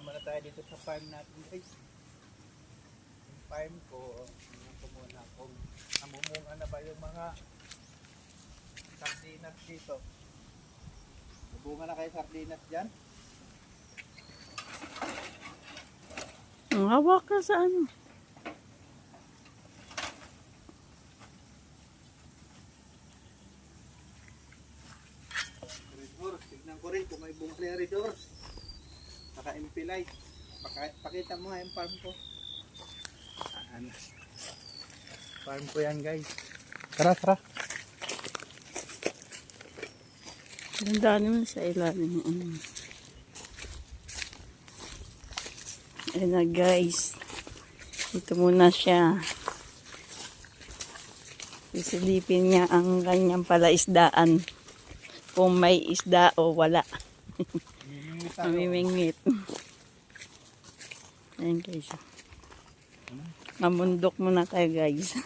muna tayo dito sa farm natin guys. Yung farm ko, tingnan ko muna kung namumunga na ba yung mga sardinas dito. Nabunga na kayo sardinas dyan? Ang hawak ka sa ano. Red horse, tignan ko rin kung may bumple red horse. Saka impilay. Pakita mo nga yung farm ko. Ano? Farm ko yan guys. Tara, tara. Ganda naman sa ilalim. Ayan na guys. Ito muna siya. Isilipin niya ang kanyang palaisdaan. Kung may isda o wala. Mamimingit. Ayan guys. Mamundok muna tayo guys.